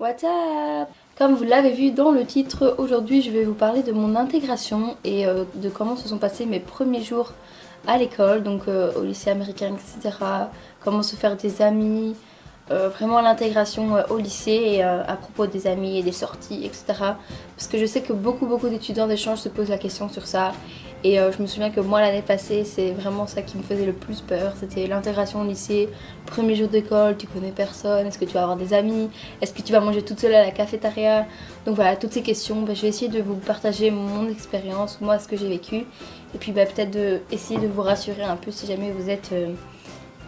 What's up? Comme vous l'avez vu dans le titre, aujourd'hui je vais vous parler de mon intégration et de comment se sont passés mes premiers jours à l'école, donc au lycée américain, etc. Comment se faire des amis, vraiment l'intégration au lycée et à propos des amis et des sorties, etc. Parce que je sais que beaucoup d'étudiants d'échange se posent la question sur ça. Et je me souviens que moi l'année passée, c'est vraiment ça qui me faisait le plus peur. C'était l'intégration au lycée, premier jour d'école, tu connais personne, est-ce que tu vas avoir des amis, est-ce que tu vas manger toute seule à la cafétéria. Donc voilà, toutes ces questions, je vais essayer de vous partager mon expérience, moi ce que j'ai vécu. Et puis peut-être essayer de vous rassurer un peu si jamais vous êtes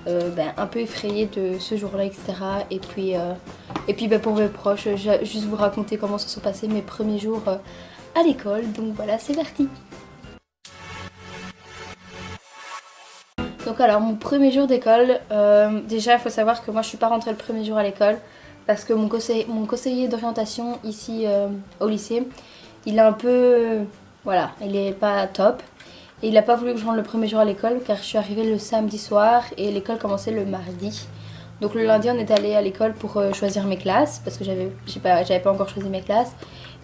un peu effrayé de ce jour-là, etc. Et puis pour mes proches, juste vous raconter comment se sont passés mes premiers jours à l'école. Donc voilà, c'est parti. Donc alors mon premier jour d'école, déjà il faut savoir que moi je suis pas rentrée le premier jour à l'école parce que mon conseiller d'orientation ici au lycée, il est un peu, voilà, il est pas top. Et il a pas voulu que je rentre le premier jour à l'école car je suis arrivée le samedi soir et l'école commençait le mardi. Donc le lundi on est allé à l'école pour choisir mes classes parce que j'avais pas encore choisi mes classes.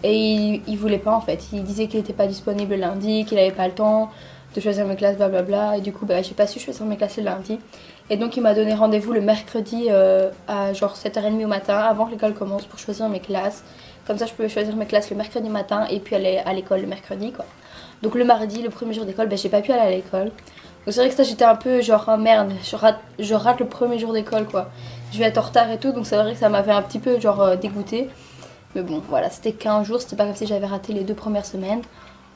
Et il voulait pas en fait, il disait qu'il était pas disponible le lundi, qu'il avait pas le temps de choisir mes classes, blablabla. Et du coup j'ai pas su choisir mes classes le lundi. Et donc il m'a donné rendez-vous le mercredi à genre 7h30 au matin avant que l'école commence pour choisir mes classes. Comme ça je pouvais choisir mes classes le mercredi matin et puis aller à l'école le mercredi quoi. Donc le mardi, le premier jour d'école, j'ai pas pu aller à l'école. Donc c'est vrai que ça j'étais un peu genre oh merde, je rate le premier jour d'école quoi. Je vais être en retard et tout, donc c'est vrai que ça m'avait un petit peu genre dégoûtée. Mais bon voilà, c'était 15 jours, c'était pas comme si j'avais raté les 2 premières semaines.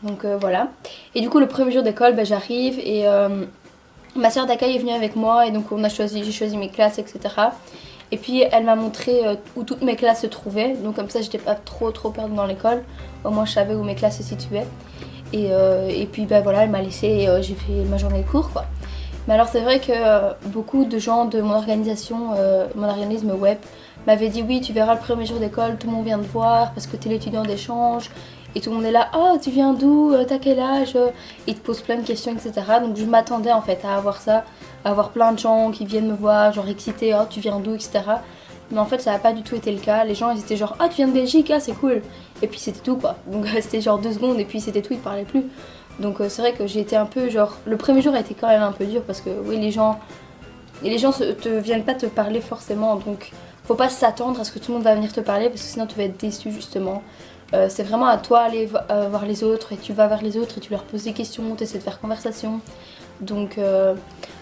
Donc voilà. Et du coup le premier jour d'école, j'arrive et ma soeur d'accueil est venue avec moi et donc j'ai choisi mes classes, etc. Et puis elle m'a montré où toutes mes classes se trouvaient. Donc comme ça j'étais pas trop perdue dans l'école. Au moins je savais où mes classes se situaient. Et puis voilà, elle m'a laissé et j'ai fait ma journée de cours quoi. Mais alors c'est vrai que beaucoup de gens de mon organisation, mon organisme web, m'avaient dit oui tu verras le premier jour d'école, tout le monde vient te voir parce que t'es l'étudiant d'échange. Et tout le monde est là, oh tu viens d'où, t'as quel âge, ils te posent plein de questions, etc. Donc je m'attendais en fait à avoir ça, à avoir plein de gens qui viennent me voir, genre excités, oh tu viens d'où, etc. Mais en fait ça n'a pas du tout été le cas, les gens ils étaient genre, ah tu viens de Belgique, ah c'est cool. Et puis c'était tout quoi, donc c'était genre 2 secondes et puis c'était tout, ils parlaient plus. Donc c'est vrai que j'ai été un peu genre, le premier jour a été quand même un peu dur parce que oui les gens te viennent pas te parler forcément, donc faut pas s'attendre à ce que tout le monde va venir te parler parce que sinon tu vas être déçu justement. C'est vraiment à toi d'aller voir les autres et tu vas vers les autres et tu leur poses des questions, tu essaies de faire conversation. Donc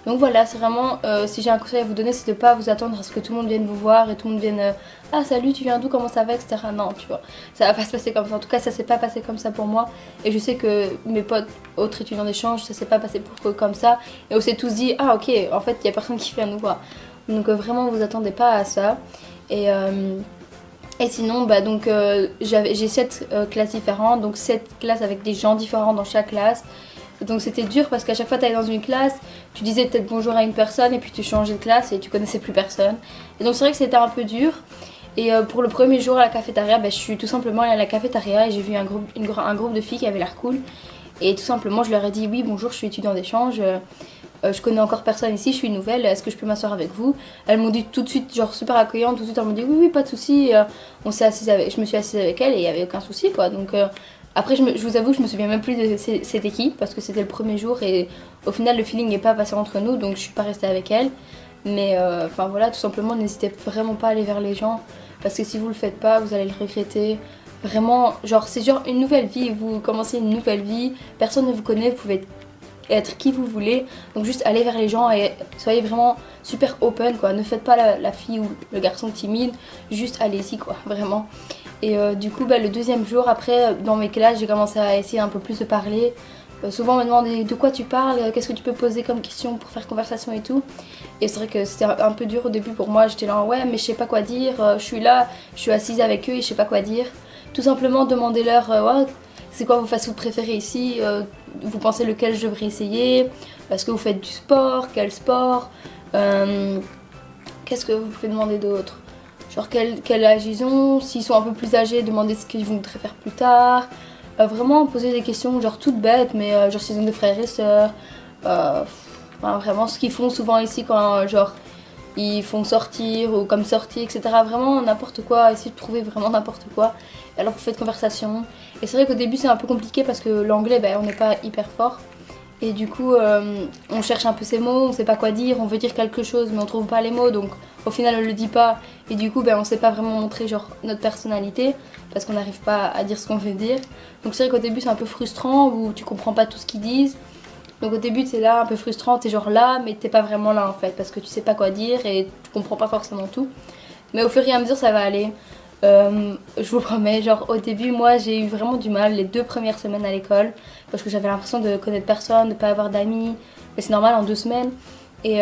voilà, c'est vraiment, si j'ai un conseil à vous donner, c'est de pas vous attendre à ce que tout le monde vienne vous voir et tout le monde vienne ah salut tu viens d'où, comment ça va, etc. Non tu vois, ça va pas se passer comme ça, en tout cas ça s'est pas passé comme ça pour moi. Et je sais que mes potes autres étudiants d'échange, ça s'est pas passé pour eux comme ça. Et on s'est tous dit ah ok en fait il y a personne qui vient nous voir. Donc vraiment vous attendez pas à ça. Et sinon, j'ai 7 classes différentes, donc 7 classes avec des gens différents dans chaque classe. Donc c'était dur parce qu'à chaque fois que tu allais dans une classe, tu disais peut-être bonjour à une personne et puis tu changeais de classe et tu connaissais plus personne. Et donc c'est vrai que c'était un peu dur. Et pour le premier jour à la cafétéria, je suis tout simplement allée à la cafétéria et j'ai vu un groupe de filles qui avait l'air cool. Et tout simplement je leur ai dit oui bonjour, je suis étudiant d'échange. Je connais encore personne ici, je suis nouvelle, est-ce que je peux m'asseoir avec vous? Elles m'ont dit tout de suite, genre super accueillantes, tout de suite elles m'ont dit oui pas de souci. Je me suis assise avec elles et il n'y avait aucun souci quoi. Donc après je vous avoue que je me souviens même plus de cette équipe parce que c'était le premier jour et au final le feeling n'est pas passé entre nous donc je suis pas restée avec elles. Mais enfin voilà, tout simplement n'hésitez vraiment pas à aller vers les gens parce que si vous le faites pas vous allez le regretter. Vraiment, genre c'est genre une nouvelle vie, vous commencez une nouvelle vie, personne ne vous connaît, vous pouvez être qui vous voulez, donc juste allez vers les gens et soyez vraiment super open quoi, ne faites pas la fille ou le garçon timide, juste allez-y quoi, vraiment. Et du coup le deuxième jour après dans mes classes j'ai commencé à essayer un peu plus de parler. Souvent on me demandait de quoi tu parles, qu'est-ce que tu peux poser comme question pour faire conversation et tout. Et c'est vrai que c'était un peu dur au début pour moi, j'étais là ouais mais je sais pas quoi dire, je suis là, je suis assise avec eux et je sais pas quoi dire. Tout simplement demandez-leur ouais, c'est quoi vos fast-food préférés ici, vous pensez lequel je devrais essayer, est-ce que vous faites du sport, quel sport, qu'est-ce que vous pouvez demander d'autre, genre quel âge ils ont, s'ils sont un peu plus âgés, demandez ce qu'ils voudraient faire plus tard, vraiment poser des questions genre toutes bêtes mais genre s'ils ont des frères et sœurs, vraiment ce qu'ils font souvent ici quand genre ils font sortir ou comme sortie, etc. Vraiment n'importe quoi, essayez de trouver vraiment n'importe quoi. Alors vous faites conversation. Et c'est vrai qu'au début c'est un peu compliqué parce que l'anglais, on n'est pas hyper fort. Et du coup, on cherche un peu ses mots, on sait pas quoi dire, on veut dire quelque chose mais on trouve pas les mots, donc au final on le dit pas. Et du coup, on sait pas vraiment montrer genre notre personnalité parce qu'on n'arrive pas à dire ce qu'on veut dire. Donc c'est vrai qu'au début c'est un peu frustrant où tu comprends pas tout ce qu'ils disent. Donc au début t'es là, un peu frustrant, t'es genre là, mais t'es pas vraiment là en fait parce que tu sais pas quoi dire et tu comprends pas forcément tout. Mais au fur et à mesure ça va aller. Je vous promets, genre au début moi j'ai eu vraiment du mal les 2 premières semaines à l'école parce que j'avais l'impression de connaître personne, de pas avoir d'amis, mais c'est normal en 2 semaines et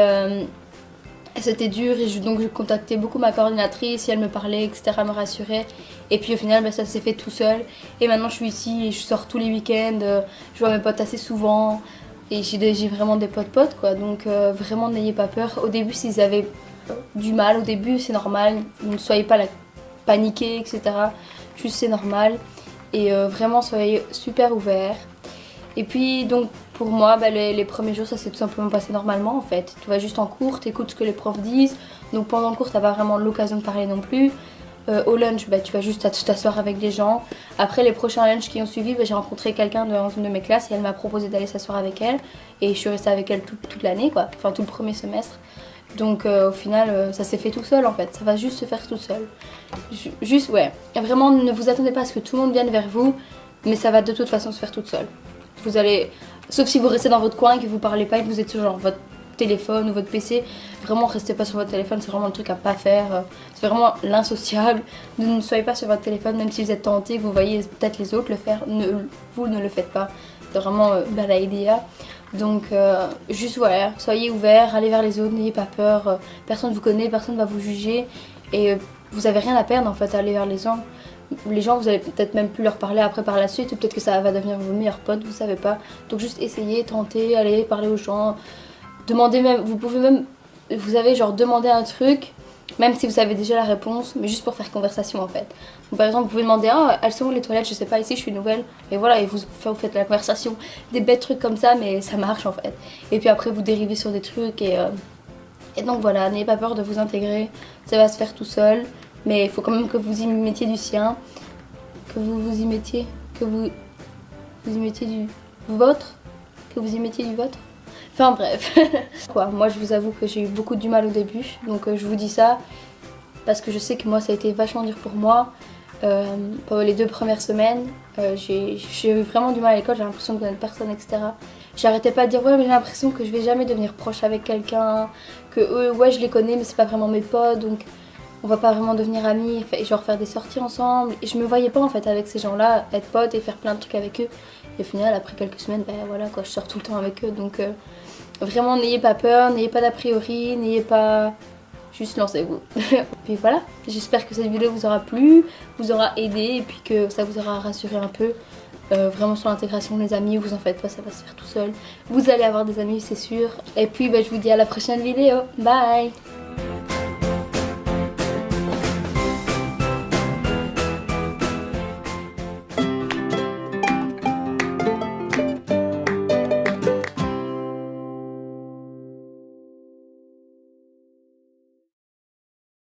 c'était dur et donc je contactais beaucoup ma coordinatrice et elle me parlait, etc., me rassurait et puis au final ça s'est fait tout seul et maintenant je suis ici et je sors tous les week-ends, je vois mes potes assez souvent et j'ai vraiment des potes quoi, donc vraiment n'ayez pas peur. Au début s'ils avaient du mal, au début c'est normal, ne soyez pas là paniquer, etc. Juste c'est normal. Et vraiment soyez super ouverts. Et puis donc pour moi, les premiers jours ça s'est tout simplement passé normalement en fait. Tu vas juste en cours, t'écoutes ce que les profs disent. Donc pendant le cours t'as pas vraiment l'occasion de parler non plus. Au lunch tu vas juste t'asseoir avec des gens. Après les prochains lunchs qui ont suivi, j'ai rencontré quelqu'un dans une de mes classes et elle m'a proposé d'aller s'asseoir avec elle. Et je suis restée avec elle toute l'année quoi, enfin tout le premier semestre. Donc au final ça s'est fait tout seul en fait, ça va juste se faire tout seul. Juste ouais, vraiment ne vous attendez pas à ce que tout le monde vienne vers vous, mais ça va de toute façon se faire toute seule. Vous allez, sauf si vous restez dans votre coin et que vous parlez pas et que vous êtes sur genre votre téléphone ou votre PC, vraiment restez pas sur votre téléphone, c'est vraiment le truc à pas faire, c'est vraiment l'insociable. Ne soyez pas sur votre téléphone même si vous êtes tenté, que vous voyez peut-être les autres le faire, vous ne le faites pas, c'est vraiment bad idea. Donc juste voilà, soyez ouverts, allez vers les autres, n'ayez pas peur, personne ne vous connaît, personne ne va vous juger et vous avez rien à perdre en fait à aller vers les gens. Les gens vous allez peut-être même plus leur parler après par la suite ou peut-être que ça va devenir vos meilleurs potes, vous savez pas. Donc juste essayez, tentez, allez parler aux gens, demandez même, vous pouvez même, vous avez genre demandé un truc même si vous savez déjà la réponse, mais juste pour faire conversation en fait. Donc, par exemple, vous pouvez demander elles sont où les toilettes, je sais pas, ici je suis nouvelle, et voilà, et vous faites la conversation, des bêtes trucs comme ça, mais ça marche en fait. Et puis après, vous dérivez sur des trucs, et donc voilà, n'ayez pas peur de vous intégrer, ça va se faire tout seul, mais il faut quand même que vous y mettiez du sien, que vous y mettiez, vous y mettiez du vôtre, que vous y mettiez du vôtre. Enfin bref, moi je vous avoue que j'ai eu beaucoup du mal au début, donc je vous dis ça parce que je sais que moi ça a été vachement dur pour moi. Pendant les 2 premières semaines, j'ai eu vraiment du mal à l'école, j'ai l'impression de connaître personne, etc. J'arrêtais pas de dire ouais mais j'ai l'impression que je vais jamais devenir proche avec quelqu'un, que eux ouais je les connais mais c'est pas vraiment mes potes, donc on va pas vraiment devenir amis, et genre faire des sorties ensemble. Et je me voyais pas en fait avec ces gens-là, être pote et faire plein de trucs avec eux. Et au final après quelques semaines, voilà quoi, je sors tout le temps avec eux, donc vraiment n'ayez pas peur, n'ayez pas d'a priori, n'ayez pas... Juste lancez-vous. Puis voilà, j'espère que cette vidéo vous aura plu, vous aura aidé et puis que ça vous aura rassuré un peu. Vraiment sur l'intégration des amis, vous en faites pas, ça va se faire tout seul. Vous allez avoir des amis c'est sûr. Et puis je vous dis à la prochaine vidéo. Bye!